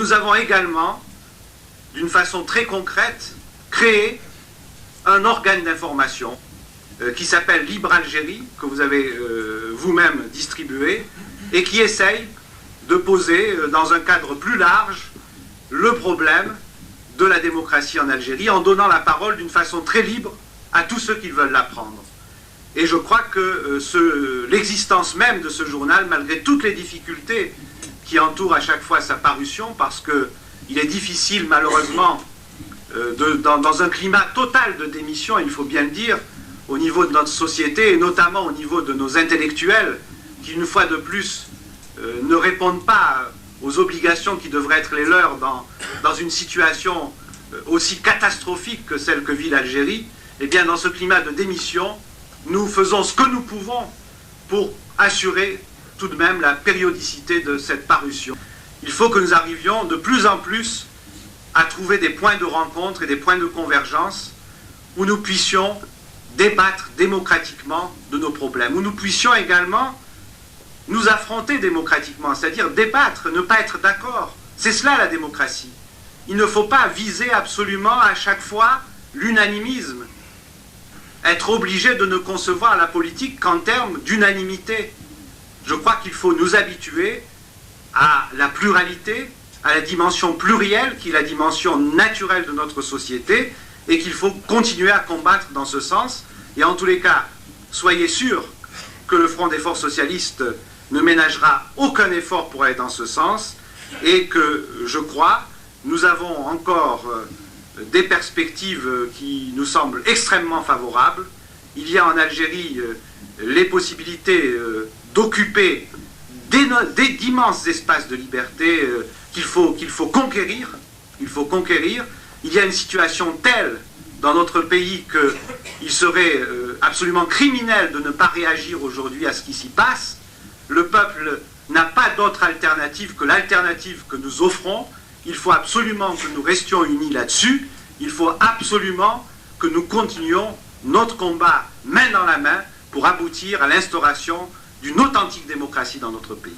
Nous avons également, d'une façon très concrète, créé un organe d'information qui s'appelle Libre Algérie, que vous avez vous-même distribué, et qui essaye de poser dans un cadre plus large le problème de la démocratie en Algérie, en donnant la parole d'une façon très libre à tous ceux qui veulent la prendre. Et je crois que l'existence même de ce journal, malgré toutes les difficultés qui entourent à chaque fois sa parution, parce qu'il est difficile malheureusement, dans un climat total de démission, il faut bien le dire, au niveau de notre société, et notamment au niveau de nos intellectuels, qui une fois de plus ne répondent pas aux obligations qui devraient être les leurs dans une situation aussi catastrophique que celle que vit l'Algérie. Eh bien, dans ce climat de démission, nous faisons ce que nous pouvons pour assurer tout de même la périodicité de cette parution. Il faut que nous arrivions de plus en plus à trouver des points de rencontre et des points de convergence où nous puissions débattre démocratiquement de nos problèmes, où nous puissions également nous affronter démocratiquement, c'est-à-dire débattre, ne pas être d'accord. C'est cela la démocratie. Il ne faut pas viser absolument à chaque fois l'unanimisme, être obligé de ne concevoir la politique qu'en termes d'unanimité. Je crois qu'il faut nous habituer à la pluralité, à la dimension plurielle qui est la dimension naturelle de notre société, et qu'il faut continuer à combattre dans ce sens. Et en tous les cas, soyez sûrs que le Front des Forces Socialistes ne ménagera aucun effort pour aller dans ce sens, et que, je crois, nous avons encore des perspectives qui nous semblent extrêmement favorables. Il y a en Algérie les possibilités d'occuper d'immenses espaces de liberté qu'il faut conquérir. Il faut conquérir. Il y a une situation telle dans notre pays qu'il serait absolument criminel de ne pas réagir aujourd'hui à ce qui s'y passe. Le peuple n'a pas d'autre alternative que l'alternative que nous offrons. Il faut absolument que nous restions unis là-dessus. Il faut absolument que nous continuions notre combat main dans la main pour aboutir à l'instauration d'une authentique démocratie dans notre pays.